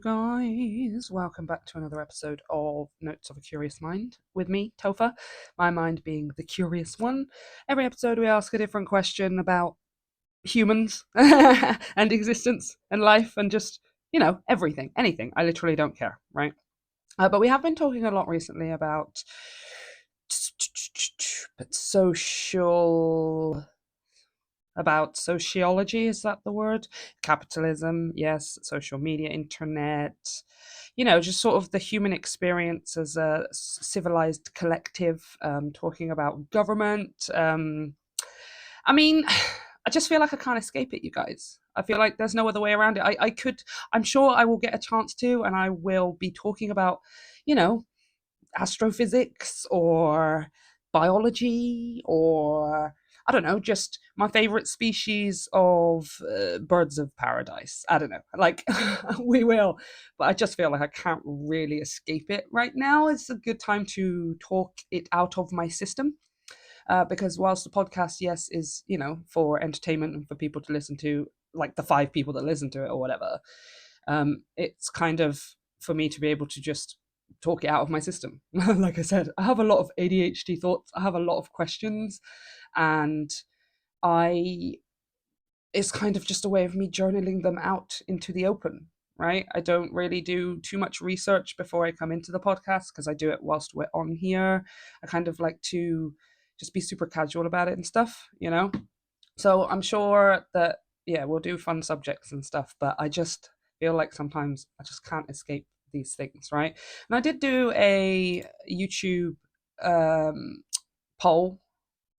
guys, welcome back to another episode of Notes of a Curious Mind with me, Topher, my mind being the curious one. Every episode we ask a different question about humans and existence and life and just, everything, anything. I literally don't care, right? But we have been talking a lot recently about sociology, is that the word? Capitalism, yes, social media, internet, just sort of the human experience as a civilized collective, talking about government. I mean, I just feel like I can't escape it, you guys. I feel like there's no other way around it. I'm sure I will get a chance to, and I will be talking about, you know, astrophysics or biology or I don't know, just my favorite species of birds of paradise. I don't know, like we will, but I just feel like I can't really escape it right now. It's a good time to talk it out of my system. Because whilst the podcast, yes, is for entertainment and for people to listen to, like the 5 people that listen to it or whatever, it's kind of for me to be able to just talk it out of my system. Like I said, I have a lot of ADHD thoughts. I have a lot of questions, and I it's kind of just a way of me journaling them out into the open. Right? I don't really do too much research before I come into the podcast because I do it whilst we're on here. I kind of like to just be super casual about it and stuff. So I'm sure that, yeah, we'll do fun subjects and stuff, but I just feel like sometimes I just can't escape these things, right? And I did do a YouTube poll,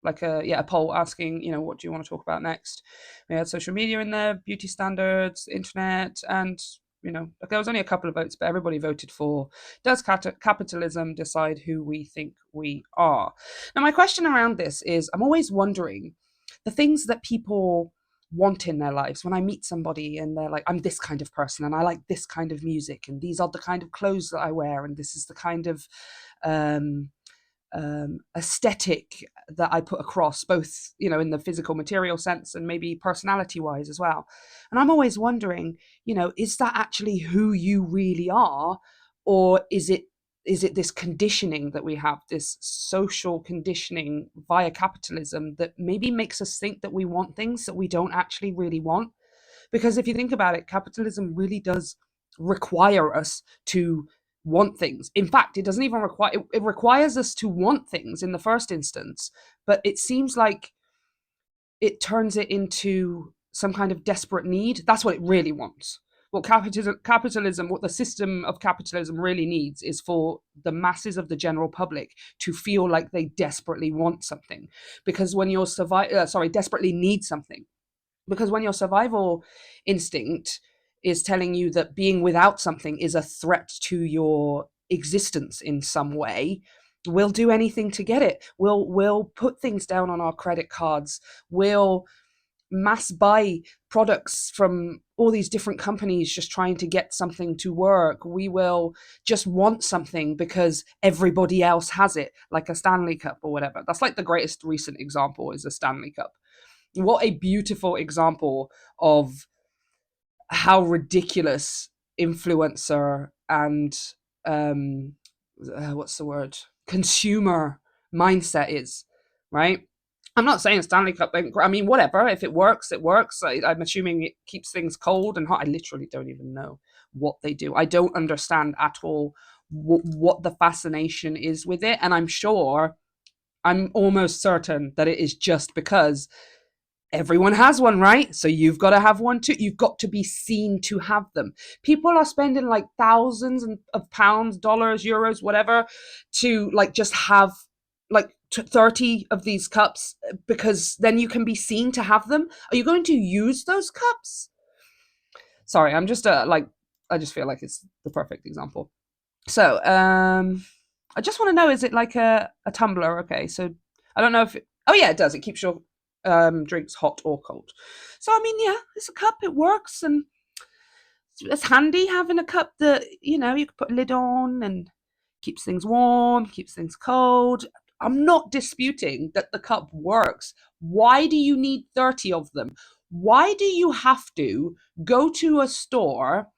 like a poll asking, what do you want to talk about next? We had social media in there, beauty standards, internet, and there was only a couple of votes, but everybody voted for, does capitalism decide who we think we are? Now, my question around this is, I'm always wondering the things that people want in their lives. When I meet somebody and they're like, I'm this kind of person and I like this kind of music and these are the kind of clothes that I wear and this is the kind of aesthetic that I put across, both in the physical material sense and maybe personality wise as well. And I'm always wondering, is that actually who you really are, or is it this conditioning that we have, this social conditioning via capitalism that maybe makes us think that we want things that we don't actually really want? Because if you think about it, capitalism really does require us to want things. In fact, it doesn't even require, it requires us to want things in the first instance, but it seems like it turns it into some kind of desperate need. That's what it really wants. What capitalism, what the system of capitalism really needs is for the masses of the general public to feel like they desperately want something. Because when you're desperately need something. Because when your survival instinct is telling you that being without something is a threat to your existence in some way, we'll do anything to get it. We'll put things down on our credit cards. We'll mass buy products from all these different companies just trying to get something to work. We will just want something because everybody else has it, like a Stanley Cup or whatever. That's like the greatest recent example is a Stanley Cup. What a beautiful example of how ridiculous influencer and what's the word, consumer mindset is, right? I'm not saying Stanley Cup, I mean, whatever. If it works, it works. I'm assuming it keeps things cold and hot. I literally don't even know what they do. I don't understand at all what the fascination is with it. And I'm almost certain that it is just because everyone has one, right? So you've got to have one too. You've got to be seen to have them. People are spending like thousands of pounds, dollars, euros, whatever, to like just have like 30 of these cups because then you can be seen to have them. Are you going to use those cups? Sorry, I'm just I just feel like it's the perfect example. So I just want to know, is it like a tumbler? Okay, so I don't know if oh yeah, it does. It keeps your drinks hot or cold. So I mean, yeah, it's a cup. It works, and it's handy having a cup that you can put a lid on and keeps things warm, keeps things cold. I'm not disputing that the cup works. Why do you need 30 of them? Why do you have to go to a store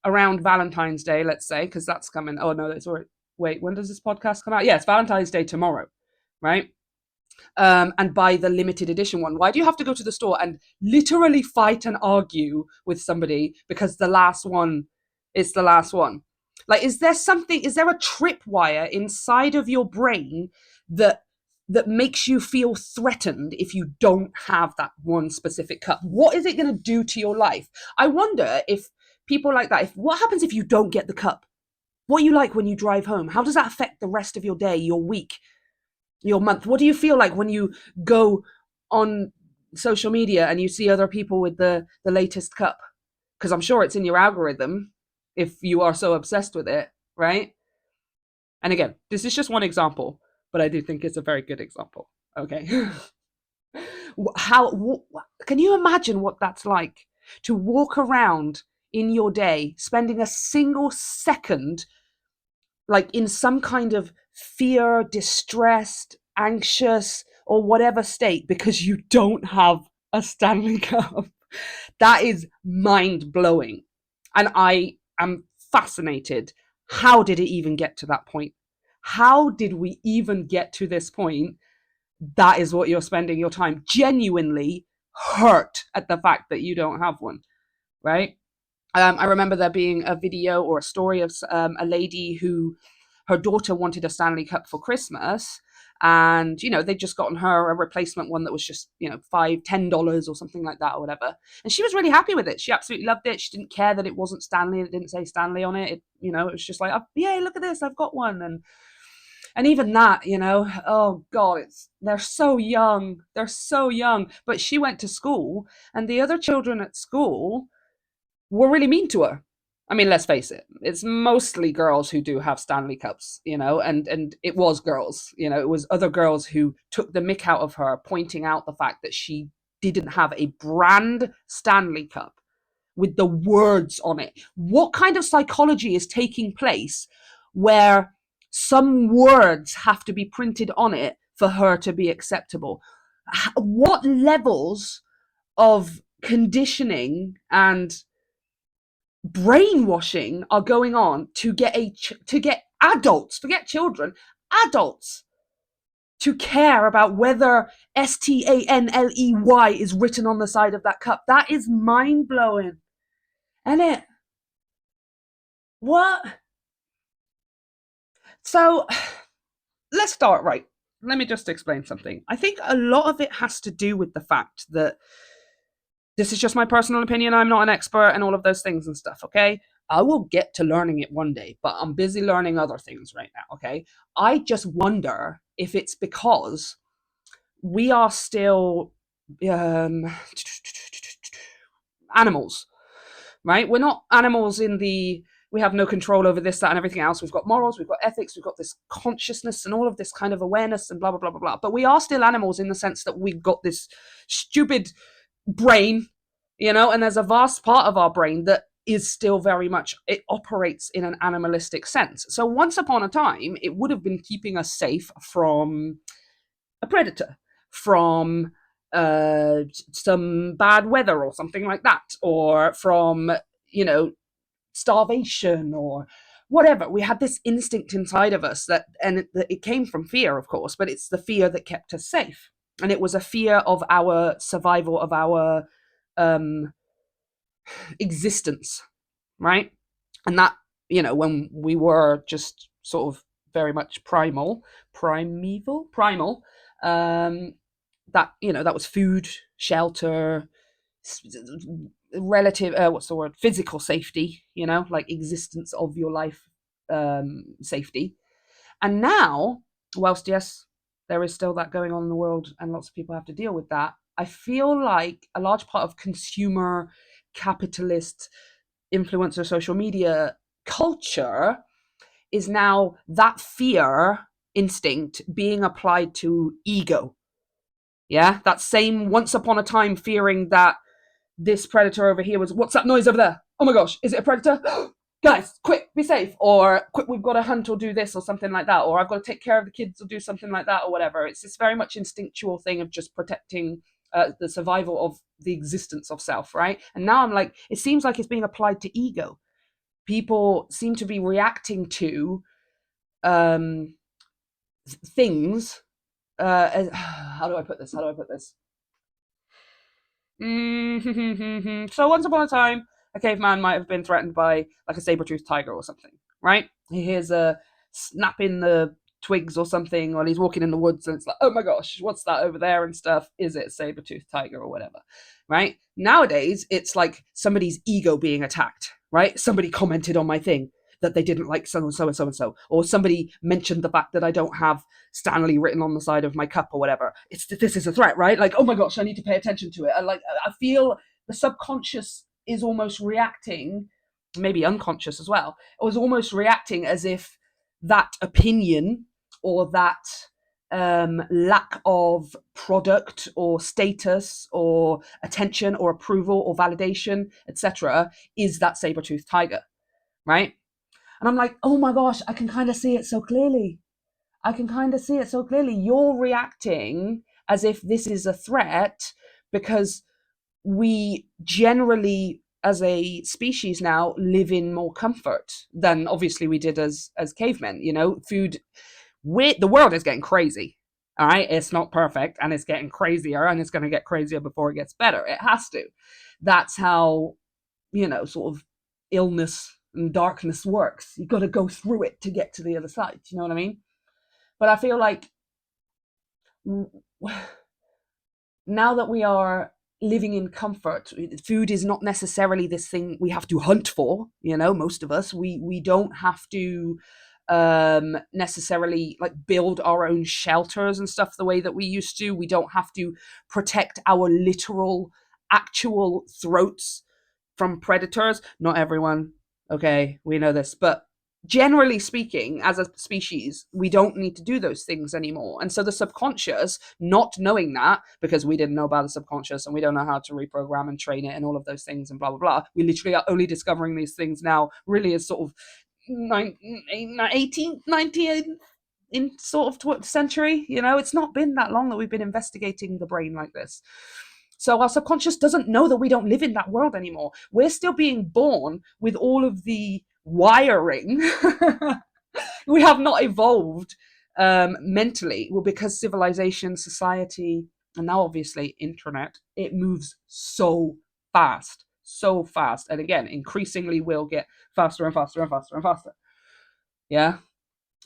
around Valentine's Day, let's say, because that's coming. Oh no, that's already. Wait, when does this podcast come out? Yeah, it's Valentine's Day tomorrow, right? And buy the limited edition one. Why do you have to go to the store and literally fight and argue with somebody because the last one is the last one? Like, is there something, is there a tripwire inside of your brain that makes you feel threatened if you don't have that one specific cup? What is it going to do to your life? I wonder if people like that, if what happens if you don't get the cup? What are you like when you drive home? How does that affect the rest of your day, your week, your month? What do you feel like when you go on social media and you see other people with the latest cup? Because I'm sure it's in your algorithm if you are so obsessed with it, right? And again, this is just one example, but I do think it's a very good example. Okay. Can you imagine what that's like to walk around in your day spending a single second like in some kind of fear, distressed, anxious, or whatever state because you don't have a Stanley Cup? That is mind blowing. And I am fascinated. How did it even get to that point? How did we even get to this point? That is what you're spending your time genuinely hurt at the fact that you don't have one, right? I remember there being a video or a story of a lady who her daughter wanted a Stanley Cup for Christmas. And, they'd just gotten her a replacement one that was just, $5, $10 or something like that or whatever. And she was really happy with it. She absolutely loved it. She didn't care that it wasn't Stanley. It didn't say Stanley on it. It was just like, oh, yay, look at this. I've got one. And even that, oh God, they're so young. They're so young. But she went to school and the other children at school were really mean to her. I mean, let's face it, it's mostly girls who do have Stanley Cups, and it was girls, it was other girls who took the mick out of her, pointing out the fact that she didn't have a brand Stanley Cup with the words on it. What kind of psychology is taking place where some words have to be printed on it for her to be acceptable? What levels of conditioning and brainwashing are going on to get adults, forget children, adults to care about whether Stanley is written on the side of that cup? That is mind blowing, isn't it? What? So let's start right. Let me just explain something. I think a lot of it has to do with the fact that this is just my personal opinion. I'm not an expert and all of those things and stuff, okay? I will get to learning it one day, but I'm busy learning other things right now, okay? I just wonder if it's because we are still animals, right? We're not animals we have no control over this, that, and everything else. We've got morals, we've got ethics, we've got this consciousness and all of this kind of awareness and blah, blah, blah, blah, blah. But we are still animals in the sense that we've got this stupid brain, and there's a vast part of our brain that is still very much, it operates in an animalistic sense. So once upon a time, it would have been keeping us safe from a predator, from some bad weather or something like that, or from, starvation or whatever. We had this instinct inside of us and it came from fear, of course, but it's the fear that kept us safe. And it was a fear of our survival, of our existence, right? And that, when we were just sort of very much primal, that, that was food, shelter, relative, physical safety, like existence of your life, safety. And now, whilst yes, there is still that going on in the world and lots of people have to deal with that, I feel like a large part of consumer capitalist influencer social media culture is now that fear instinct being applied to ego. Yeah, that same once upon a time fearing that this predator over here was, what's that noise over there? Oh my gosh, is it a predator? Guys, quick, be safe, or quick, we've got to hunt or do this or something like that, or I've got to take care of the kids or do something like that or whatever. It's this very much instinctual thing of just protecting the survival of the existence of self, right? And now I'm like, it seems like it's being applied to ego. people seem to be reacting to um, things. How do I put this? How do I put this? So once upon a time, a caveman might have been threatened by like a saber-toothed tiger or something, right? He hears a snap in the twigs or something, or he's walking in the woods and it's like, oh my gosh, what's that over there and stuff? Is it a saber-toothed tiger or whatever, right? Nowadays, it's like somebody's ego being attacked, right? Somebody commented on my thing that they didn't like so and so and so and so, or somebody mentioned the fact that I don't have Stanley written on the side of my cup or whatever. This is a threat, right? Like, oh my gosh, I need to pay attention to it. I feel the subconscious is almost reacting, maybe unconscious as well. It was almost reacting as if that opinion or that lack of product or status or attention or approval or validation, etc., is that saber-toothed tiger, right? And I'm like, oh my gosh, I can kind of see it so clearly. I can kind of see it so clearly. You're reacting as if this is a threat because we generally, as a species now, live in more comfort than obviously we did as cavemen. You know, food. The world is getting crazy. All right, it's not perfect, and it's getting crazier, and it's going to get crazier before it gets better. It has to. That's how, sort of illness and darkness works. You got to go through it to get to the other side. You know what I mean? But I feel like now that we are living in comfort, food is not necessarily this thing we have to hunt for. Most of us, we don't have to necessarily like build our own shelters and stuff the way that we used to. We don't have to protect our literal actual throats from predators. Not everyone, okay, we know this, but generally speaking, as a species, we don't need to do those things anymore. And so the subconscious, not knowing that, because we didn't know about the subconscious and we don't know how to reprogram and train it and all of those things and blah, blah, blah. We literally are only discovering these things now, really, as sort of 18th, 19th in sort of century. It's not been that long that we've been investigating the brain like this. So our subconscious doesn't know that we don't live in that world anymore. We're still being born with all of the wiring. We have not evolved mentally. Well, because civilization, society, and now obviously internet, it moves so fast. And again, increasingly will get faster and faster and faster and faster. Yeah.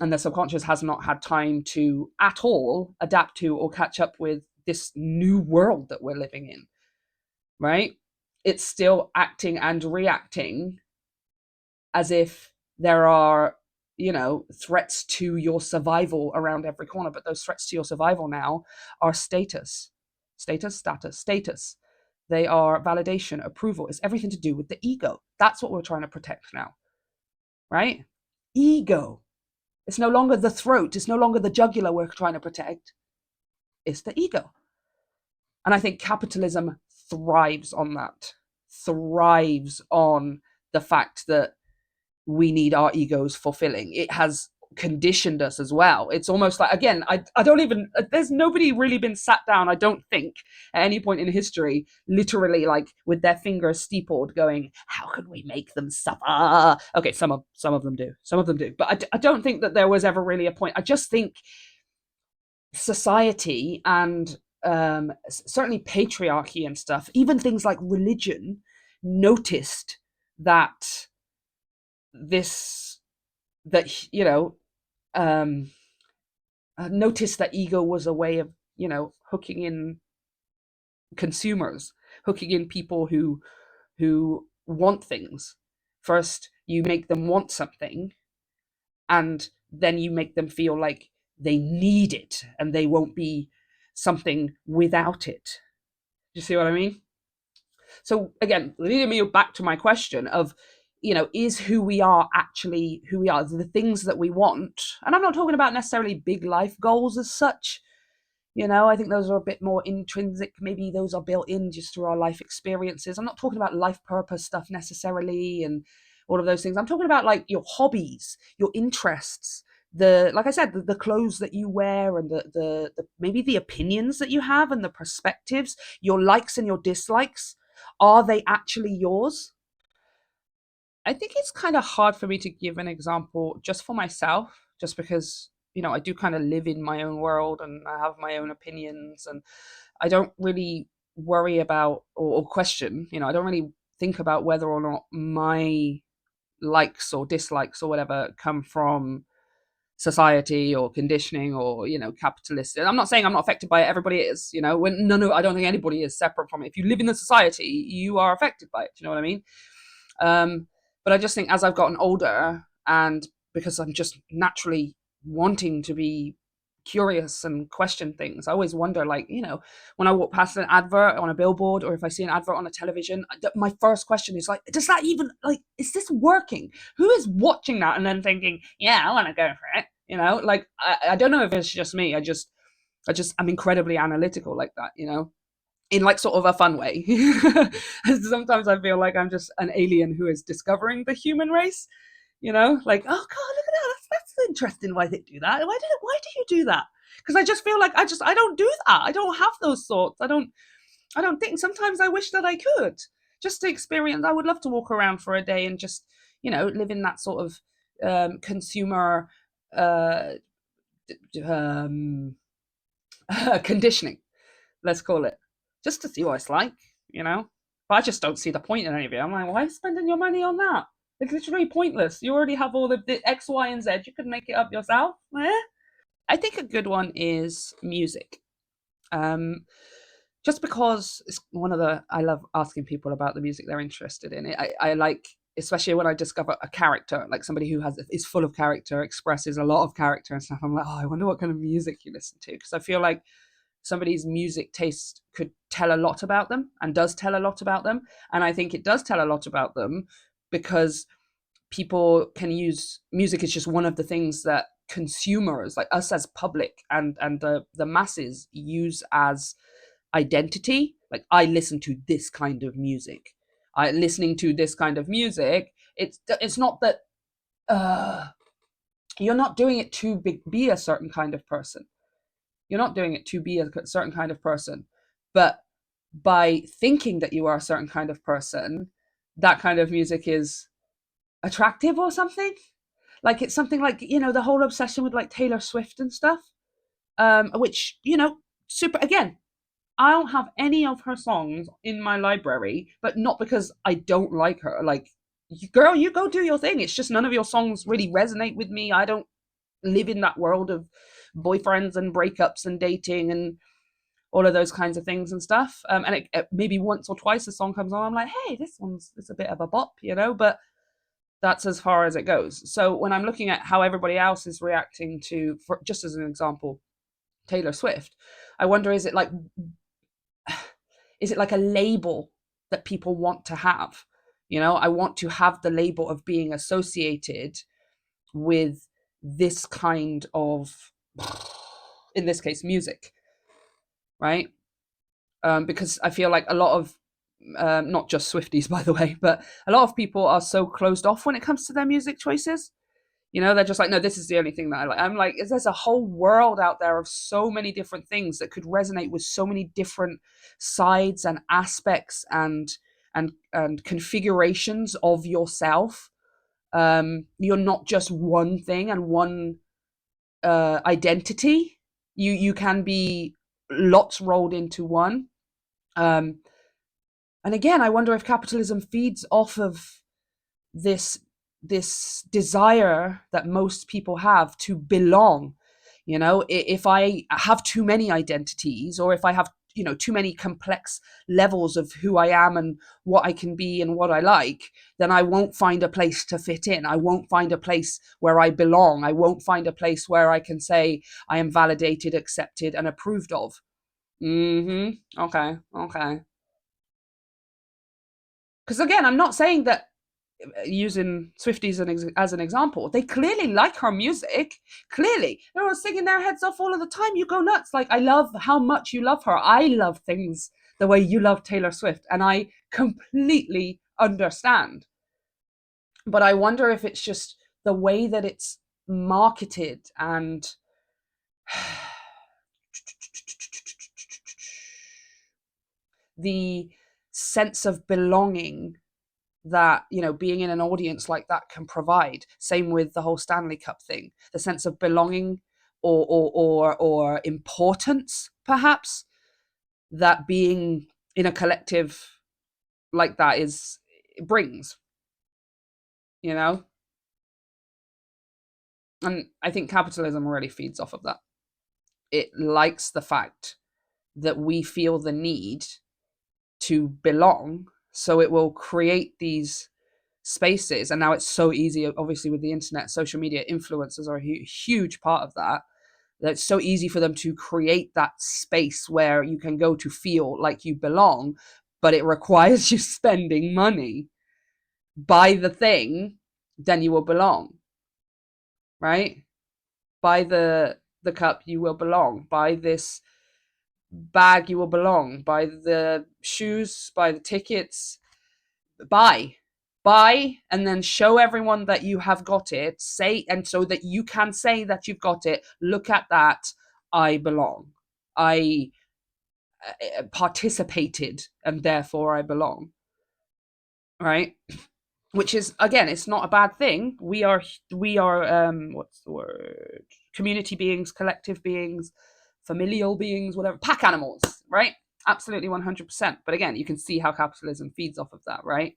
And the subconscious has not had time to at all adapt to or catch up with this new world that we're living in, right? It's still acting and reacting as if there are, threats to your survival around every corner. But those threats to your survival now are status. They are validation, approval. It's everything to do with the ego. That's what we're trying to protect now, right? Ego. It's no longer the throat. It's no longer the jugular we're trying to protect. It's the ego. And I think capitalism thrives on that, thrives on the fact that we need our egos fulfilling. It has conditioned us as well. It's almost like, again, I don't even, there's nobody really been sat down, I don't think, at any point in history, literally like with their fingers steepled going, how can we make them suffer? Okay, some of them do. But I don't think that there was ever really a point. I just think society and certainly patriarchy and stuff, even things like religion, noticed that um, noticed that ego was a way of hooking in consumers, hooking in people who want things. First, you make them want something, and then you make them feel like they need it and they won't be something without it. Do you see what I mean? So again, leading me back to my question of, is who we are actually who we are, the things that we want. And I'm not talking about necessarily big life goals as such. I think those are a bit more intrinsic. Maybe those are built in just through our life experiences. I'm not talking about life purpose stuff necessarily and all of those things. I'm talking about like your hobbies, your interests, like I said, the clothes that you wear and the maybe the opinions that you have and the perspectives, your likes and your dislikes. Are they actually yours? I think it's kind of hard for me to give an example just for myself, just because, I do kind of live in my own world and I have my own opinions, and I don't really worry about or question, I don't really think about whether or not my likes or dislikes or whatever come from society or conditioning or capitalist. I'm not saying I'm not affected by it. Everybody is, when none of I don't think anybody is separate from it. If you live in the society, you are affected by it. You know what I mean? um but I just think as I've gotten older, and because I'm just naturally wanting to be curious and question things, I always wonder, like, when I walk past an advert on a billboard, or if I see an advert on a television, my first question is like, does that even, like, is this working? Who is watching that and then thinking, yeah, I want to go for it? Like, I don't know if it's just me. I'm incredibly analytical like that, in like sort of a fun way. Sometimes I feel like I'm just an alien who is discovering the human race. Like, oh god, look at that. That's interesting. Why they do that? Why do you do that? Because I just feel like I don't do that. I don't have those thoughts. I don't think. Sometimes I wish that I could just to experience. I would love to walk around for a day and just live in that sort of consumer uh, um, conditioning, let's call it, just to see what it's like, you know. But I just don't see the point in any of it. I'm like, why are you spending your money on that? It's literally pointless. You already have all the X, Y, and Z. You could make it up yourself. Eh? I think a good one is music. Um, just because it's one of the I love asking people about the music they're interested in. I like, especially when I discover a character, like somebody who is full of character, expresses a lot of character and stuff. I'm like, oh, I wonder what kind of music you listen to, because I feel like somebody's music taste could tell a lot about them, and does tell a lot about them. And I think it does tell a lot about them because people can use music is just one of the things that consumers like us as public and the masses use as identity. Like, I listen to this kind of music. I listening to this kind of music. It's not that uh you're not doing it to be a certain kind of person. You're not doing it to be a certain kind of person, but by thinking that you are a certain kind of person, that kind of music is attractive or something. Like, it's something like, the whole obsession with like Taylor Swift and stuff, which, super, again, I don't have any of her songs in my library, but not because I don't like her. Like, girl, you go do your thing. It's just none of your songs really resonate with me. I don't live in that world of boyfriends and breakups and dating and all of those kinds of things and stuff. And maybe once or twice a song comes on, I'm like, hey, this one's it's a bit of a bop, but that's as far as it goes. So when I'm looking at how everybody else is reacting to, for, just as an example, Taylor Swift, I wonder, is it like a label that people want to have? I want to have the label of being associated with this kind of, in this case, music, right? Because I feel like a lot of, not just Swifties, by the way, but a lot of people are so closed off when it comes to their music choices. They're just like, no, this is the only thing that I like. I'm like, there's a whole world out there of so many different things that could resonate with so many different sides and aspects and configurations of yourself. You're not just one thing and one identity. You can be lots rolled into one. Um, and again, I wonder if capitalism feeds off of this this desire that most people have to belong. If I have too many identities, or if I have too many complex levels of who I am and what I can be and what I like, then I won't find a place to fit in. I won't find a place where I belong. I won't find a place where I can say I am validated, accepted, and approved of. Okay, okay. Because again, I'm not saying that, using Swifties as an example, they clearly like her music. Clearly, they're all singing their heads off all of the time. You go nuts. Like, I love how much you love her. I love things the way you love Taylor Swift, and I completely understand. But I wonder if it's just the way that it's marketed, and the sense of belonging that, being in an audience like that can provide. Same with the whole Stanley Cup thing, the sense of belonging or importance, perhaps, that being in a collective like that is it brings, you know? And I think capitalism really feeds off of that. It likes the fact that we feel the need to belong, so it will create these spaces. And now it's so easy, obviously, with the internet, social media, influencers are a huge part of that. It's so easy for them to create that space where you can go to feel like you belong, but it requires you spending money. Buy the thing, then you will belong, right? Buy the cup, you will belong. Buy this bag, you will belong. Buy the shoes, buy the tickets, buy. Buy and then show everyone that you have got it. Say, and so that you can say that you've got it. Look at that. I belong. I participated and therefore I belong. Right? Which is, again, it's not a bad thing. We are what's the word? Community beings, collective beings, familial beings, whatever, pack animals, right? Absolutely 100%. But again, you can see how capitalism feeds off of that, right?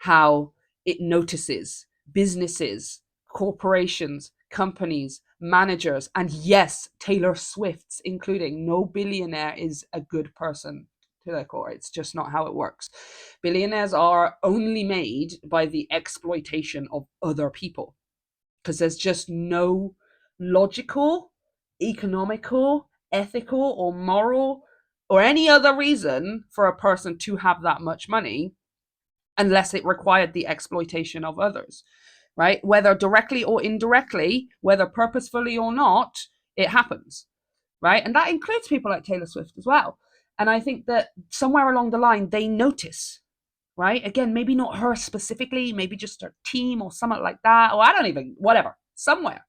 How it notices businesses, corporations, companies, managers, and yes, Taylor Swift's including. No billionaire is a good person to their core. It's just not how it works. Billionaires are only made by the exploitation of other people, because there's just no logical, economical, ethical, or moral, or any other reason for a person to have that much money unless it required the exploitation of others, right? Whether directly or indirectly, whether purposefully or not, it happens, right? And that includes people like Taylor Swift as well. And I think that somewhere along the line, they notice, right? Again, maybe not her specifically, maybe just her team or something like that, or I don't even, whatever. Somewhere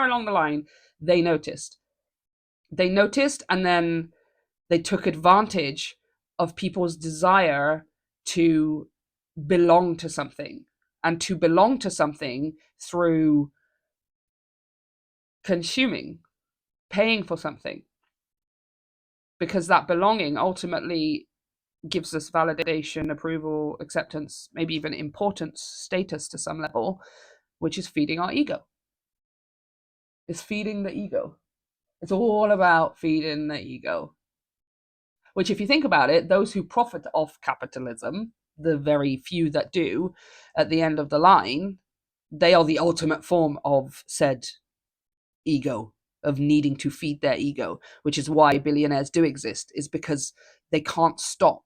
along the line, they noticed. They noticed, and then they took advantage of people's desire to belong to something, and to belong to something through consuming, paying for something, because that belonging ultimately gives us validation, approval, acceptance, maybe even importance, status to some level, which is feeding our ego. It's feeding the ego. It's all about feeding the ego. Which, if you think about it, those who profit off capitalism, the very few that do, at the end of the line, they are the ultimate form of said ego, of needing to feed their ego, which is why billionaires do exist, is because they can't stop,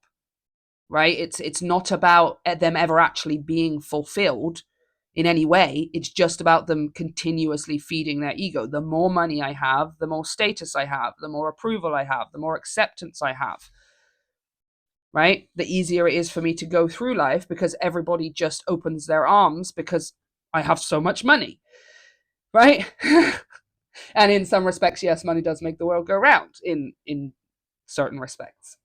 right? It's not about them ever actually being fulfilled in any way. It's just about them continuously feeding their ego. The more money I have, the more status I have, the more approval I have, the more acceptance I have, right? The easier it is for me to go through life, because everybody just opens their arms because I have so much money, right? And in some respects, yes, money does make the world go round in certain respects.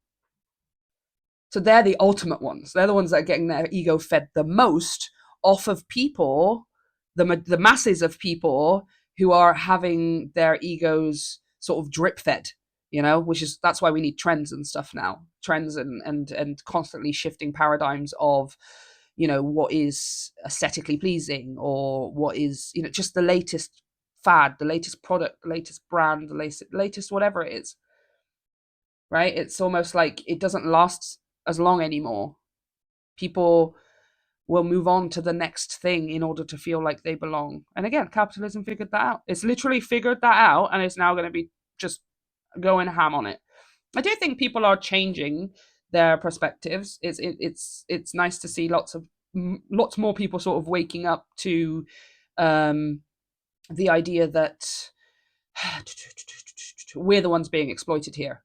So they're the ultimate ones. They're the ones that are getting their ego fed the most off of people, the masses of people who are having their egos sort of drip fed, which is, that's why we need trends and stuff now. Trends and constantly shifting paradigms of, what is aesthetically pleasing, or what is, just the latest fad, the latest product, the latest brand, the latest whatever it is, right? It's almost like it doesn't last as long anymore. People will move on to the next thing in order to feel like they belong. And again, capitalism figured that out. It's literally figured that out, and it's now going to be just going ham on it. I do think people are changing their perspectives. It's nice to see lots more people sort of waking up to the idea that we're the ones being exploited here.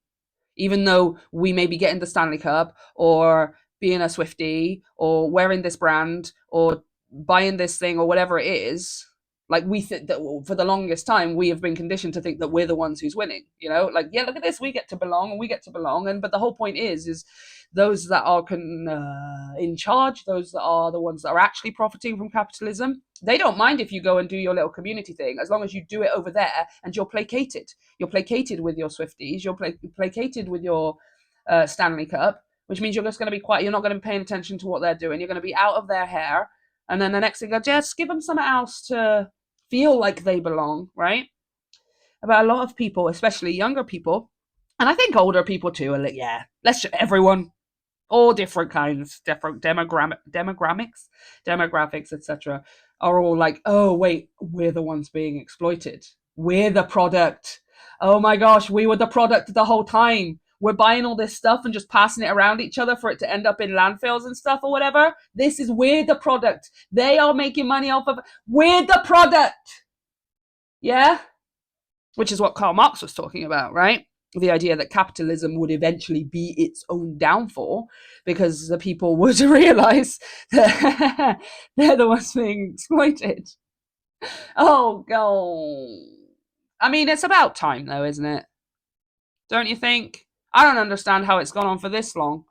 Even though we may be getting the Stanley Cup, or being a Swiftie, or wearing this brand, or buying this thing, or whatever it is, Like we think that for the longest time we have been conditioned to think that we're the ones who's winning. Like, yeah, look at this, we get to belong and we get to belong. And but the whole point is those that are in charge, those that are the ones that are actually profiting from capitalism, they don't mind if you go and do your little community thing, as long as you do it over there and you're placated. You're placated with your Swifties. You're placated with your Stanley Cup, which means you're just going to be quiet. You're not going to be paying attention to what they're doing. You're going to be out of their hair. And then the next thing, just give them something else to feel like they belong, right? But a lot of people, especially younger people, and I think older people too, are like, yeah, everyone, all different kinds, different demographics, etc., are all like, oh, wait, we're the ones being exploited. We're the product. Oh my gosh, we were the product the whole time. We're buying all this stuff and just passing it around each other for it to end up in landfills and stuff or whatever. We're the product. They are making money off of it. We're the product. Yeah? Which is what Karl Marx was talking about, right? The idea that capitalism would eventually be its own downfall because the people would realize that they're the ones being exploited. Oh, God. I mean, it's about time, though, isn't it? Don't you think? I don't understand how it's gone on for this long.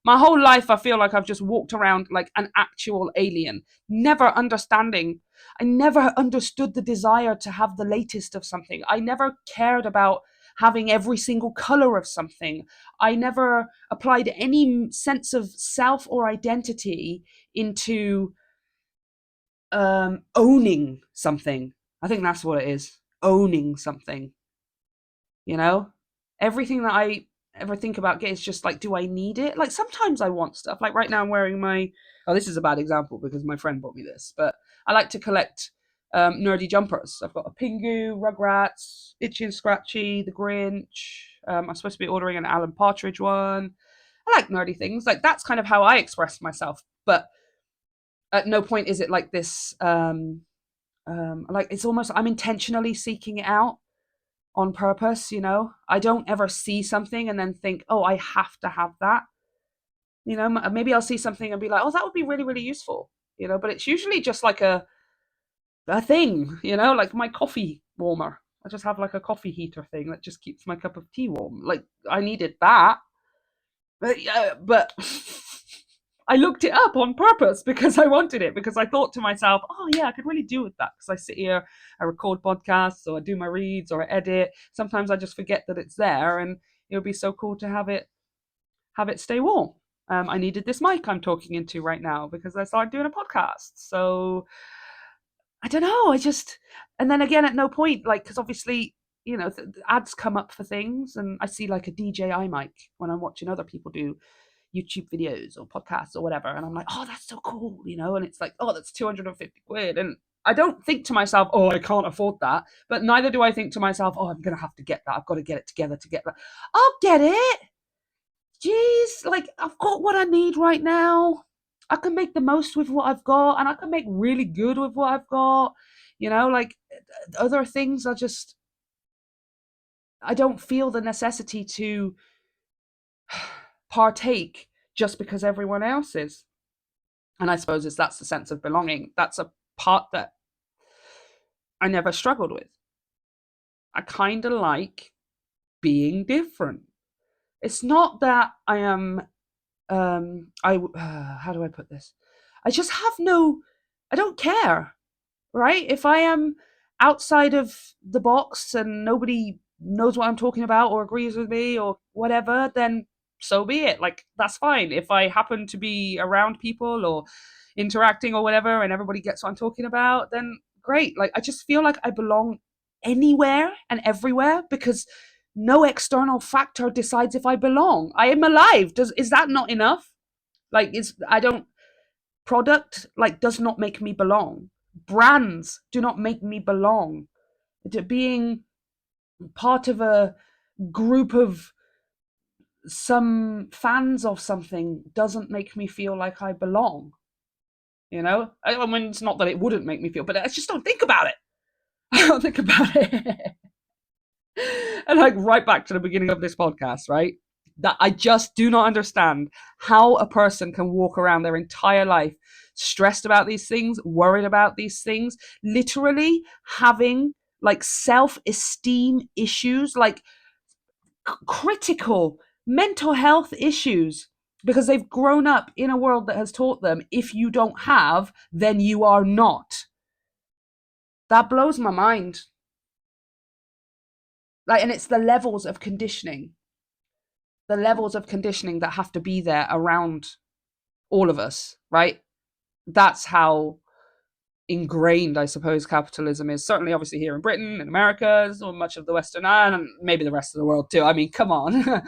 My whole life, I feel like I've just walked around like an actual alien, never understanding. I never understood the desire to have the latest of something. I never cared about having every single color of something. I never applied any sense of self or identity into owning something. I think that's what it is. Owning something. Everything that I ever think about is just like, do I need it? Like sometimes I want stuff. Like right now I'm wearing this is a bad example because my friend bought me this, but I like to collect nerdy jumpers. I've got a Pingu, Rugrats, Itchy and Scratchy, The Grinch. I'm supposed to be ordering an Alan Partridge one. I like nerdy things. Like that's kind of how I express myself. But at no point is it like this. Like it's almost I'm intentionally seeking it out on purpose. I don't ever see something and then think, oh, I have to have that. Maybe I'll see something and be like, oh, that would be really, really useful. But it's usually just like a thing, like my coffee warmer. I just have like a coffee heater thing that just keeps my cup of tea warm. Like I needed that, but I looked it up on purpose because I wanted it, because I thought to myself, oh yeah, I could really do with that, because I sit here, I record podcasts, or I do my reads, or I edit. Sometimes I just forget that it's there, and it would be so cool to have it stay warm. I needed this mic I'm talking into right now because I started doing a podcast. So I don't know. And then again, at no point, like, because obviously, ads come up for things, and I see like a DJI mic when I'm watching other people do YouTube videos or podcasts or whatever, and I'm like, oh, that's so cool, and it's like, oh, that's 250 quid, and I don't think to myself, oh, I can't afford that, but neither do I think to myself, oh, I'm gonna have to get that, I've got to get it together to get that. I'll get it. Jeez, like I've got what I need right now. I can make the most with what I've got, and I can make really good with what I've got. Like other things are just, I don't feel the necessity to partake just because everyone else is. And I suppose that's the sense of belonging. That's a part that I never struggled with. I kind of like being different. It's not that I am how do I put this? I just have I don't care, right? If I am outside of the box and nobody knows what I'm talking about or agrees with me or whatever, then so be it. Like, that's fine. If I happen to be around people or interacting or whatever and everybody gets what I'm talking about, then great. Like, I just feel like I belong anywhere and everywhere because no external factor decides if I belong. I am alive. Is that not enough? Like, product like does not make me belong. Brands do not make me belong. Being part of a group of some fans of something doesn't make me feel like I belong. I mean, it's not that it wouldn't make me feel, but I just don't think about it. I don't think about it. And like right back to the beginning of this podcast, right? That I just do not understand how a person can walk around their entire life stressed about these things, worried about these things, literally having like self-esteem issues, like critical mental health issues, because they've grown up in a world that has taught them if you don't have, then you are not. That blows my mind. Like, and it's the levels of conditioning, that have to be there around all of us, right? That's how ingrained, I suppose, capitalism is. Certainly, obviously, here in Britain, in America, so much of the Western and maybe the rest of the world too. I mean, come on.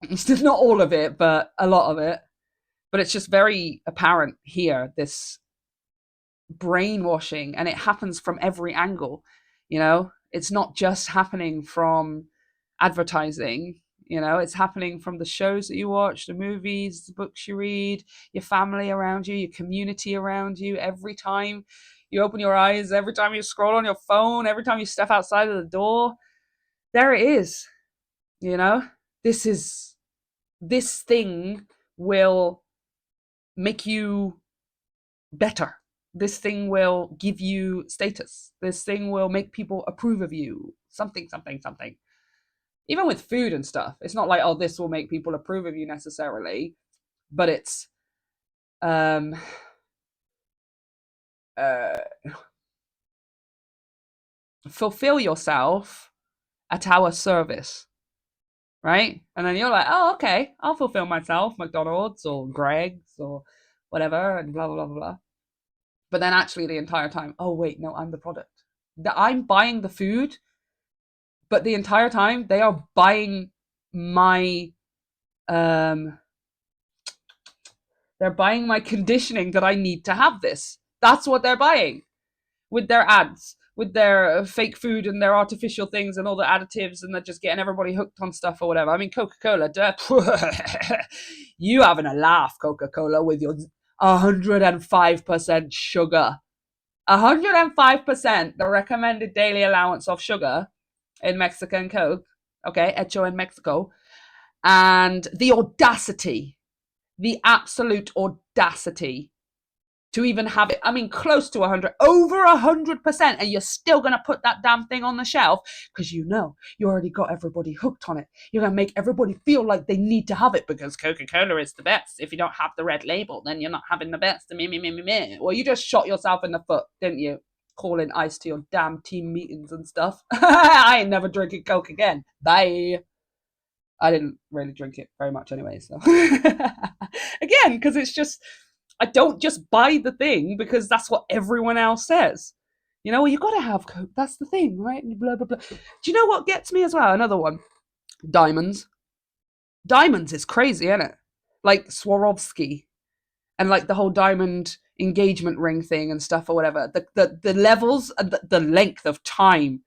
It's not all of it, but a lot of it. But it's just very apparent here, this brainwashing, and it happens from every angle. It's not just happening from advertising. It's happening from the shows that you watch, the movies, the books you read, your family around you, your community around you. Every time you open your eyes, every time you scroll on your phone, every time you step outside of the door, there it is. This is this thing will make you better. This thing will give you status. This thing will make people approve of you. Something, something, something. Even with food and stuff, it's not like, oh, this will make people approve of you necessarily, but it's uh, fulfill yourself at our service, right? And then you're like, oh, okay, I'll fulfill myself, McDonald's or Greg's or whatever, and blah, blah, blah, blah. But then actually the entire time, oh, wait, no, I'm the product. I'm buying the food, but the entire time they are buying my they're buying my conditioning that I need to have this. That's what they're buying with their ads, with their fake food and their artificial things and all the additives, and they're just getting everybody hooked on stuff or whatever. I mean, Coca-Cola, you having a laugh, Coca-Cola, with your 105% sugar. 105%, the recommended daily allowance of sugar in Mexican Coke, okay, hecho in Mexico. And the audacity, the absolute audacity to even have it, I mean, close to 100, over 100%, and you're still going to put that damn thing on the shelf because you already got everybody hooked on it. You're going to make everybody feel like they need to have it because Coca-Cola is the best. If you don't have the red label, then you're not having the best. Well, you just shot yourself in the foot, didn't you? Calling ice to your damn team meetings and stuff. I ain't never drinking Coke again. Bye. I didn't really drink it very much anyway, so. Again, because it's just, I don't just buy the thing because that's what everyone else says. Well, you got to have Coke. That's the thing, right? Blah, blah, blah. Do you know what gets me as well? Another one. Diamonds. Diamonds is crazy, isn't it? Like Swarovski and like the whole diamond engagement ring thing and stuff or whatever. The levels and the length of time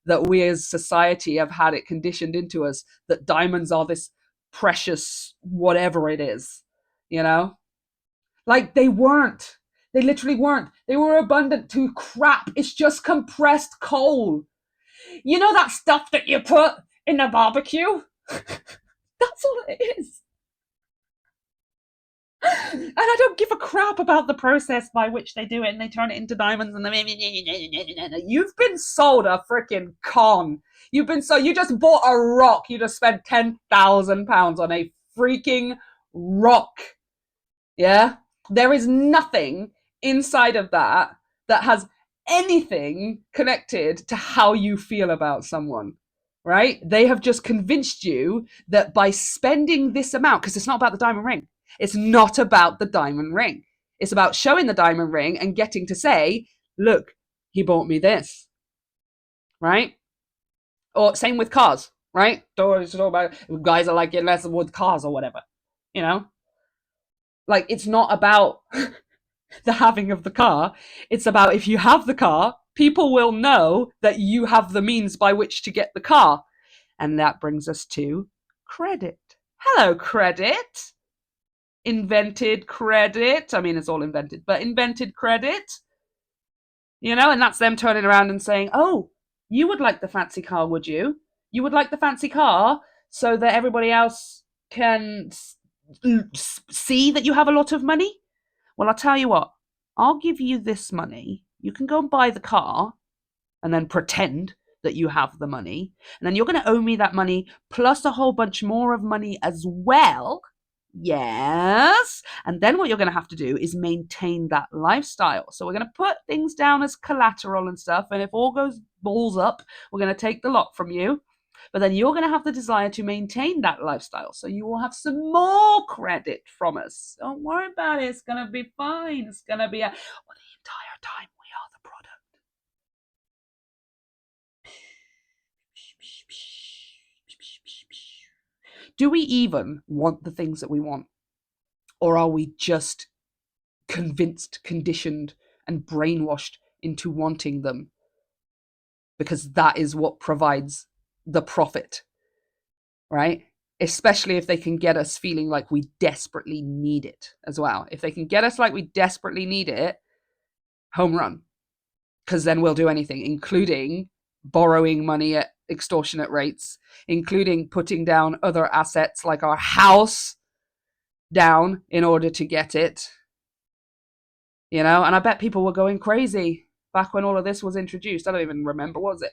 that we as society have had it conditioned into us that diamonds are this precious whatever it is, Like they weren't. They literally weren't. They were abundant to crap. It's just compressed coal. You know that stuff that you put in the barbecue? That's all it is. And I don't give a crap about the process by which they do it and they turn it into diamonds and you've been sold a freaking con. You just bought a rock. You just spent £10,000 on a freaking rock. Yeah? There is nothing inside of that has anything connected to how you feel about someone, right? They have just convinced you that by spending this amount, because it's not about the diamond ring. It's not about the diamond ring. It's about showing the diamond ring and getting to say, look, he bought me this, right? Or same with cars, right? Guys are like, yeah, less with cars or whatever, Like, it's not about the having of the car. It's about if you have the car, people will know that you have the means by which to get the car. And that brings us to credit. Hello, credit. Invented credit. I mean, it's all invented, but invented credit. And that's them turning around and saying, oh, you would like the fancy car, would you? You would like the fancy car? so that everybody else can see that you have a lot of money? Well, I'll tell you what, I'll give you this money. You can go and buy the car and then pretend that you have the money. And then you're going to owe me that money plus a whole bunch more of money as well. Yes. And then what you're going to have to do is maintain that lifestyle. So we're going to put things down as collateral and stuff. And if all goes balls up, we're going to take the lot from you. But then you're going to have the desire to maintain that lifestyle. So you will have some more credit from us. Don't worry about it. It's going to be fine. It's going to be well, the entire time we are the product. Do we even want the things that we want? Or are we just convinced, conditioned, and brainwashed into wanting them? Because that is what provides the profit, right? Especially if they can get us feeling like we desperately need it as well. If they can get us like we desperately need it, home run. Because then we'll do anything, including borrowing money at extortionate rates, including putting down other assets like our house down in order to get it. And I bet people were going crazy back when all of this was introduced. I don't even remember, what was it?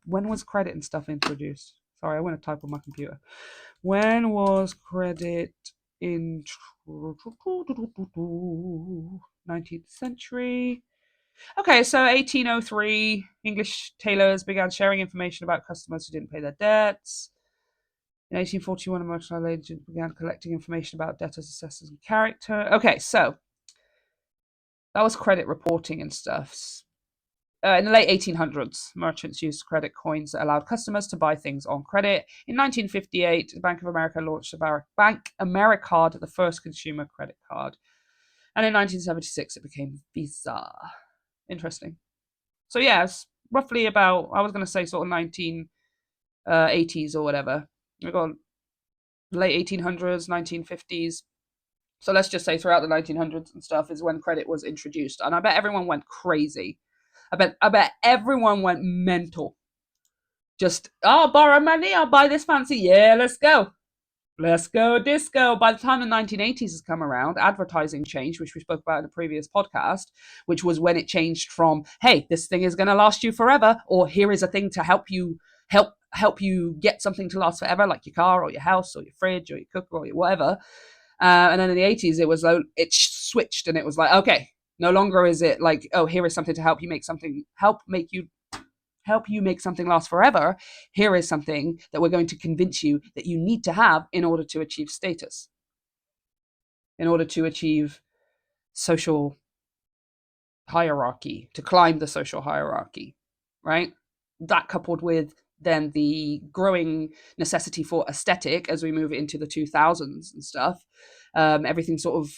When was credit and stuff introduced? Sorry, I want to type on my computer. When was credit in 19th century? Okay, so 1803, English tailors began sharing information about customers who didn't pay their debts. In 1841, a mercantile agent began collecting information about debtors, assessors, and character. Okay, so that was credit reporting and stuff. In the late 1800s, merchants used credit coins that allowed customers to buy things on credit. In 1958, the Bank of America launched the Bank Americard, the first consumer credit card. And in 1976, it became Visa. Interesting. So yeah, it's roughly about, I was going to say sort of 1980s or whatever. We've got late 1800s, 1950s. So let's just say throughout the 1900s and stuff is when credit was introduced. And I bet everyone went crazy. I bet everyone went mental. Just, borrow money, I'll buy this fancy. Yeah, let's go. Let's go disco. By the time the 1980s has come around, advertising changed, which we spoke about in the previous podcast, which was when it changed from, hey, this thing is going to last you forever, or here is a thing to help you get something to last forever, like your car or your house or your fridge or your cooker or your whatever. And then in the 80s, it switched and it was like, okay, no longer is it like, oh, here is something to help you make something last forever. Here is something that we're going to convince you that you need to have in order to achieve status, in order to achieve social hierarchy, to climb the social hierarchy, right? That coupled with then the growing necessity for aesthetic as we move into the 2000s and stuff. Everything sort of,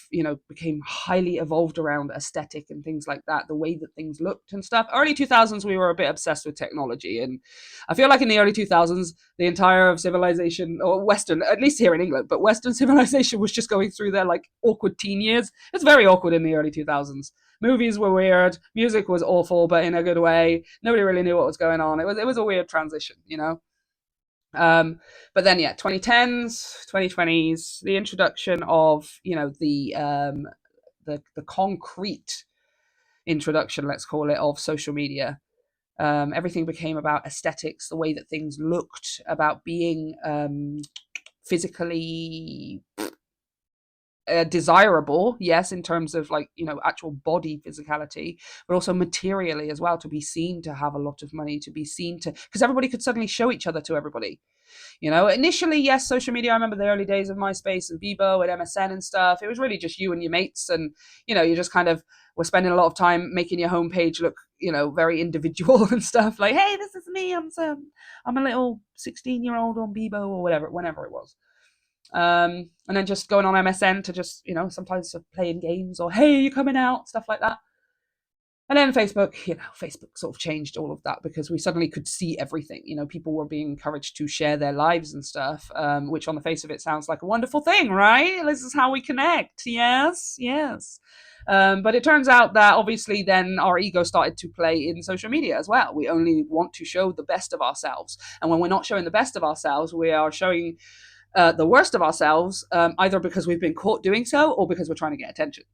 became highly evolved around aesthetic and things like that, the way that things looked and stuff. Early 2000s, we were a bit obsessed with technology. And I feel like in the early 2000s, the entire civilization, or Western, at least here in England, but Western civilization was just going through their like awkward teen years. It's very awkward in the early 2000s. Movies were weird. Music was awful, but in a good way. Nobody really knew what was going on. It was a weird transition, But then, 2010s, 2020s, the introduction of, the concrete introduction, let's call it, of social media. Everything became about aesthetics, the way that things looked, about being physically desirable, yes, in terms of like, actual body physicality, but also materially as well, to be seen to have a lot of money, to be seen to, because everybody could suddenly show each other to everybody. Initially, yes, social media, I remember the early days of MySpace and Bebo and MSN and stuff. It was really just you and your mates, and you just kind of were spending a lot of time making your homepage look, very individual and stuff. Like, hey, this is me. I'm a little 16-year-old on Bebo or whatever, whenever it was. And then just going on MSN to just, sometimes playing games or, hey, you're coming out, stuff like that. And then Facebook, Facebook sort of changed all of that because we suddenly could see everything. People were being encouraged to share their lives and stuff, which on the face of it sounds like a wonderful thing, right? This is how we connect. Yes, yes. But it turns out that obviously then our ego started to play in social media as well. We only want to show the best of ourselves. And when we're not showing the best of ourselves, we are showing the worst of ourselves, either because we've been caught doing so or because we're trying to get attention.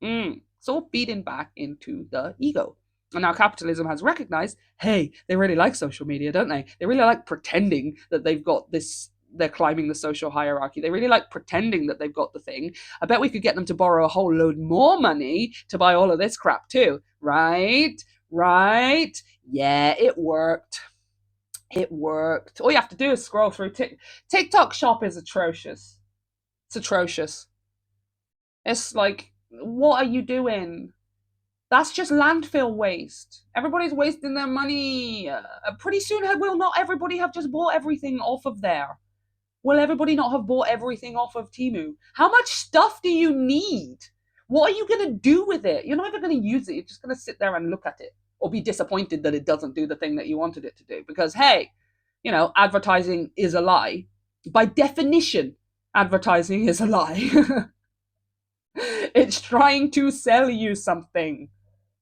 Mm. So feeding back into the ego. And now capitalism has recognized, hey, they really like social media, don't they? They really like pretending that they've got this, they're climbing the social hierarchy. They really like pretending that they've got the thing. I bet we could get them to borrow a whole load more money to buy all of this crap too. Right? Right? Yeah, it worked. It worked. All you have to do is scroll through TikTok shop is atrocious. It's atrocious. It's like, what are you doing? That's just landfill waste. Everybody's wasting their money. Pretty soon, will not everybody have just bought everything off of there? Will everybody not have bought everything off of Temu? How much stuff do you need? What are you going to do with it? You're not even going to use it. You're just going to sit there and look at it or be disappointed that it doesn't do the thing that you wanted it to do. Because, hey, advertising is a lie. By definition, advertising is a lie. It's trying to sell you something.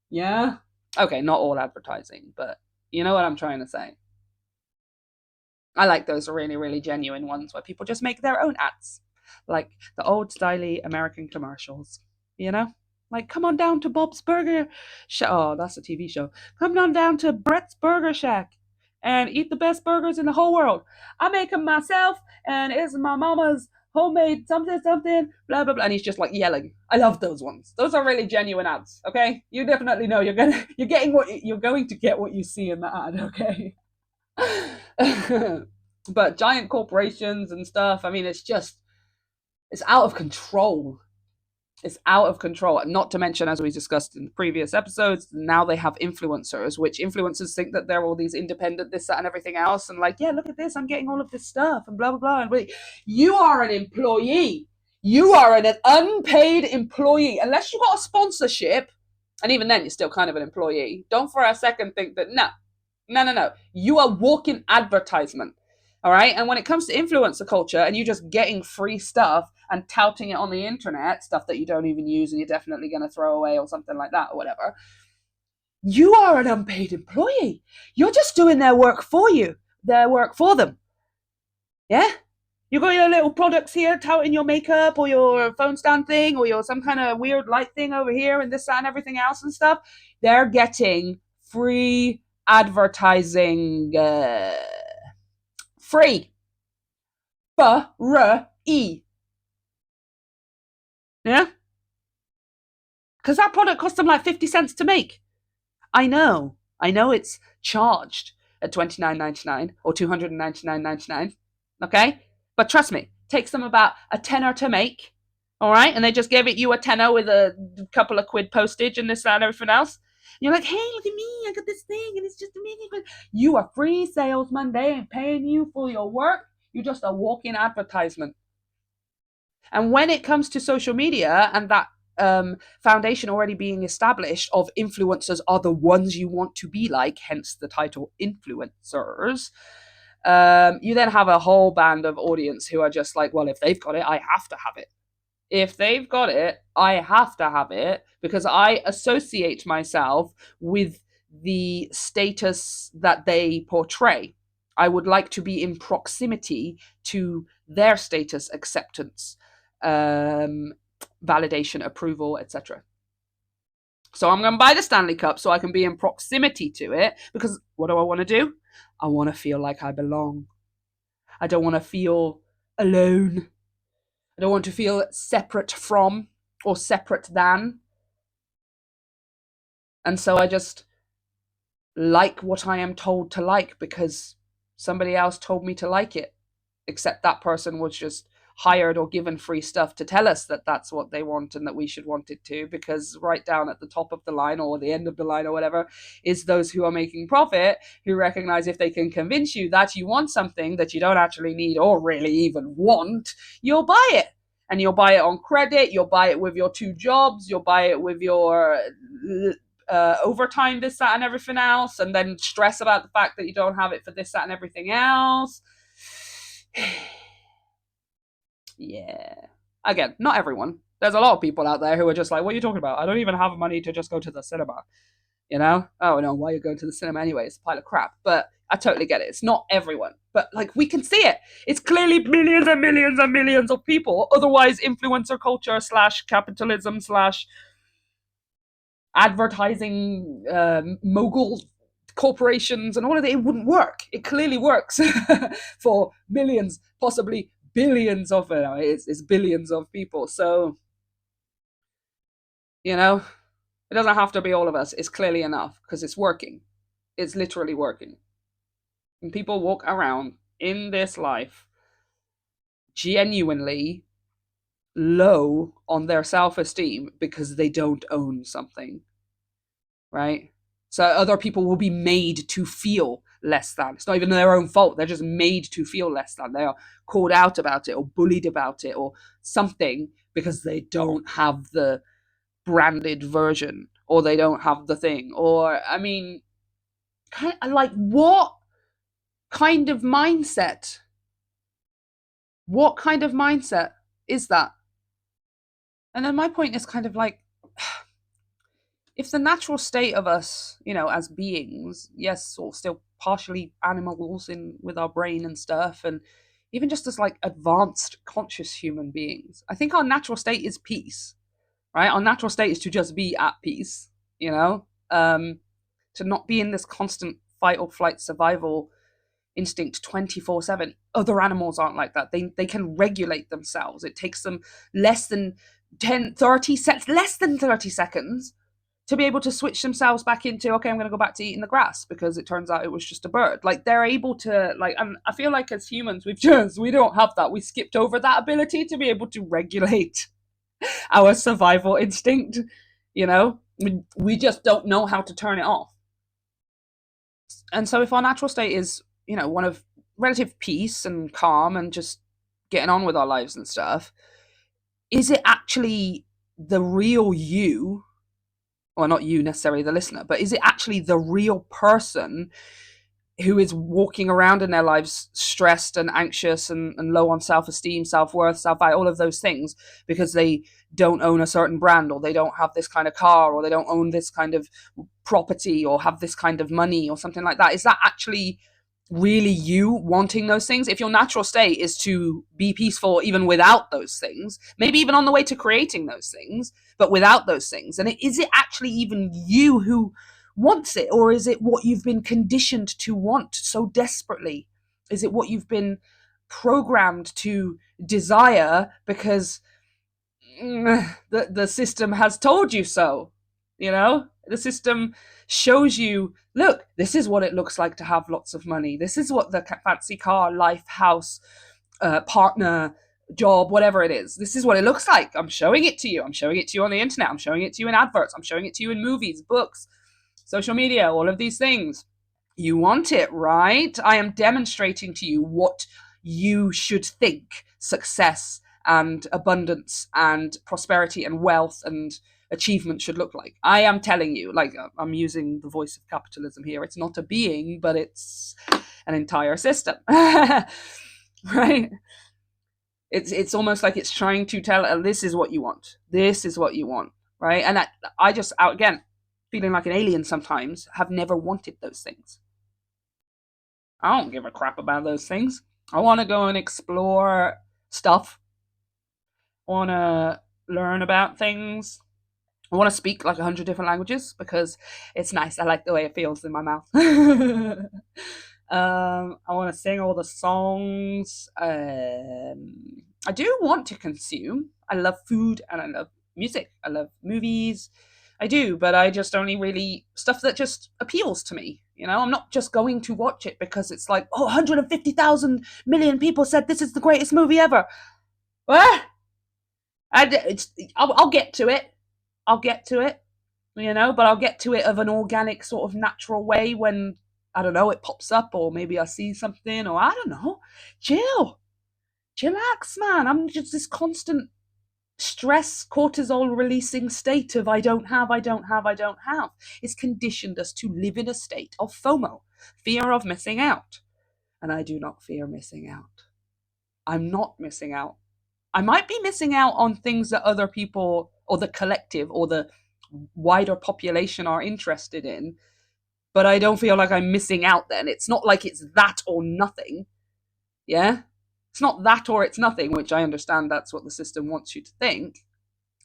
Yeah? Okay, not all advertising, but you know what I'm trying to say. I like those really, really genuine ones where people just make their own ads. Like the old styly American commercials, you know? Like, come on down to Bob's Burger Oh, that's a TV show. Come on down to Brett's Burger Shack and eat the best burgers in the whole world. I make them myself, and it's my mama's homemade something something blah blah blah. And he's just like yelling. I love those ones. Those are really genuine ads. Okay, you definitely know you're getting what you're going to get what you see in the ad. Okay. But giant corporations and stuff, I mean, it's out of control. It's out of control. Not to mention, as we discussed in previous episodes, now they have influencers, which influencers think that they're all these independent, this, that, and everything else. And like, yeah, look at this. I'm getting all of this stuff and blah, blah, blah. And wait, you are an employee. You are an unpaid employee. Unless you got a sponsorship, and even then, you're still kind of an employee. Don't for a second think that, no. You are walking advertisement. All right. And when it comes to influencer culture and you just getting free stuff and touting it on the internet, stuff that you don't even use and you're definitely going to throw away or something like that or whatever, you are an unpaid employee. You're just doing their work for you, their work for them. Yeah. You got your little products here touting your makeup or your phone stand thing or your some kind of weird light thing over here and this, that, and everything else and stuff. They're getting free advertising. Free. Free. Yeah? Because that product cost them like 50 cents to make. I know it's charged at $29.99 or $299.99. Okay? But trust me, it takes them about a tenner to make. All right? And they just gave it you a tenner with a couple of quid postage and this, that, and everything else. And you're like, hey, look at me. I got this thing and it's just amazing. You are free salesman. They ain't paying you for your work. You're just a walking advertisement. And when it comes to social media and that foundation already being established of influencers are the ones you want to be like, hence the title influencers, you then have a whole band of audience who are just like, well, if they've got it, I have to have it. If they've got it, I have to have it because I associate myself with the status that they portray. I would like to be in proximity to their status, acceptance, validation, approval, etc. So I'm going to buy the Stanley Cup so I can be in proximity to it because what do I want to do? I want to feel like I belong. I don't want to feel alone. I don't want to feel separate from or separate than. And so I just like what I am told to like because somebody else told me to like it. Except that person was just hired or given free stuff to tell us that that's what they want and that we should want it to, because right down at the top of the line or the end of the line or whatever is those who are making profit, who recognize if they can convince you that you want something that you don't actually need or really even want, you'll buy it. And you'll buy it on credit, you'll buy it with your 2 jobs, you'll buy it with your overtime, this, that, and everything else, and then stress about the fact that you don't have it for this, that, and everything else. Yeah. Again, not everyone. There's a lot of people out there who are just like, what are you talking about? I don't even have money to just go to the cinema. You know? Oh no, why are you going to the cinema anyway? It's a pile of crap. But I totally get it. It's not everyone. But like we can see it. It's clearly millions and millions and millions of people. Otherwise, influencer culture slash capitalism slash advertising mogul corporations and all of it, it wouldn't work. It clearly works for millions, possibly billions of it's billions of people. So, you know, it doesn't have to be all of us. It's clearly enough because it's working. It's literally working. And people walk around in this life genuinely low on their self-esteem because they don't own something, right? So other people will be made to feel less than. It's not even their own fault. They're just made to feel less than. They are called out about it or bullied about it or something because they don't have the branded version or they don't have the thing. Or, I mean, kind of like what kind of mindset? What kind of mindset is that? And then my point is kind of like, if the natural state of us, as beings, yes, or still partially animals in with our brain and stuff, and even just as like advanced conscious human beings, I think our natural state is peace, right? Our natural state is to just be at peace, to not be in this constant fight or flight survival instinct 24/7. Other animals aren't like that. They can regulate themselves. It takes them less than 30 seconds to be able to switch themselves back into, okay, I'm going to go back to eating the grass because it turns out it was just a bird. Like they're able to and I feel like as humans we don't have that. We skipped over that ability to be able to regulate our survival instinct. We just don't know how to turn it off. And so if our natural state is, one of relative peace and calm and just getting on with our lives and stuff, is it actually the real you? Or not you necessarily, the listener, but is it actually the real person who is walking around in their lives stressed and anxious and low on self-esteem, self-worth, self-value, all of those things because they don't own a certain brand or they don't have this kind of car or they don't own this kind of property or have this kind of money or something like that? Is that actually really you wanting those things? If your natural state is to be peaceful even without those things, maybe even on the way to creating those things, but without those things, and is it actually even you who wants it, or is it what you've been conditioned to want so desperately? Is it what you've been programmed to desire because the system has told you so? The system shows you, look, this is what it looks like to have lots of money. This is what the fancy car, life, house, partner, job, whatever it is. This is what it looks like. I'm showing it to you. I'm showing it to you on the internet. I'm showing it to you in adverts. I'm showing it to you in movies, books, social media, all of these things. You want it, right? I am demonstrating to you what you should think success and abundance and prosperity and wealth and achievement should look like. I am telling you, like, I'm using the voice of capitalism here. It's not a being, but it's an entire system. Right? It's almost like it's trying to tell, this is what you want. This is what you want, right? And I just, out again, feeling like an alien sometimes, have never wanted those things. I don't give a crap about those things. I want to go and explore stuff. I want to learn about things. I want to speak like 100 different languages because it's nice. I like the way it feels in my mouth. I want to sing all the songs. I do want to consume. I love food and I love music. I love movies. I do, but I just only really stuff that just appeals to me. I'm not just going to watch it because it's like, 150,000 million people said this is the greatest movie ever. What? I'll get to it. I'll get to it, but I'll get to it of an organic sort of natural way when, I don't know, it pops up or maybe I see something or I don't know. Chillax, man. I'm just this constant stress, cortisol releasing state of I don't have. It's conditioned us to live in a state of FOMO, fear of missing out. And I do not fear missing out. I'm not missing out. I might be missing out on things that other people or the collective or the wider population are interested in, but I don't feel like I'm missing out then. It's not like it's that or nothing. Yeah? It's not that or it's nothing, which I understand that's what the system wants you to think.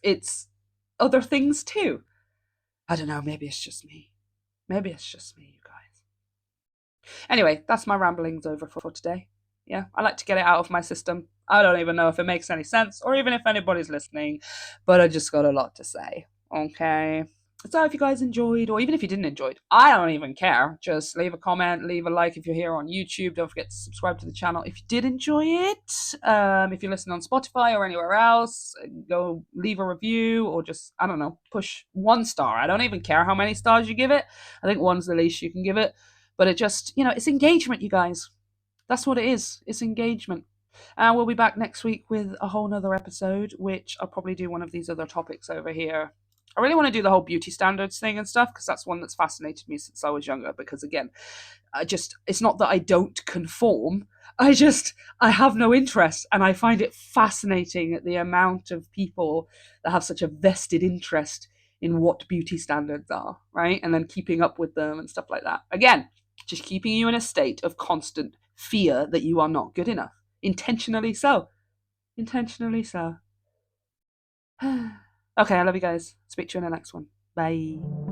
It's other things too. I don't know, maybe it's just me. Maybe it's just me, you guys. Anyway, that's my ramblings over for today. Yeah, I like to get it out of my system. I don't even know if it makes any sense or even if anybody's listening, but I just got a lot to say. Okay. So if you guys enjoyed, or even if you didn't enjoy it, I don't even care. Just leave a comment, leave a like if you're here on YouTube. Don't forget to subscribe to the channel if you did enjoy it. If you're listening on Spotify or anywhere else, go leave a review or just, I don't know, push 1 star. I don't even care how many stars you give it. I think one's the least you can give it. But it just, it's engagement, you guys. That's what it is. It's engagement. And we'll be back next week with a whole nother episode, which I'll probably do one of these other topics over here. I really want to do the whole beauty standards thing and stuff because that's one that's fascinated me since I was younger. Because again, it's not that I don't conform. I have no interest, and I find it fascinating the amount of people that have such a vested interest in what beauty standards are, right? And then keeping up with them and stuff like that. Again, just keeping you in a state of constant fear that you are not good enough. Intentionally so. Intentionally so. Okay, I love you guys. Speak to you in the next one. Bye.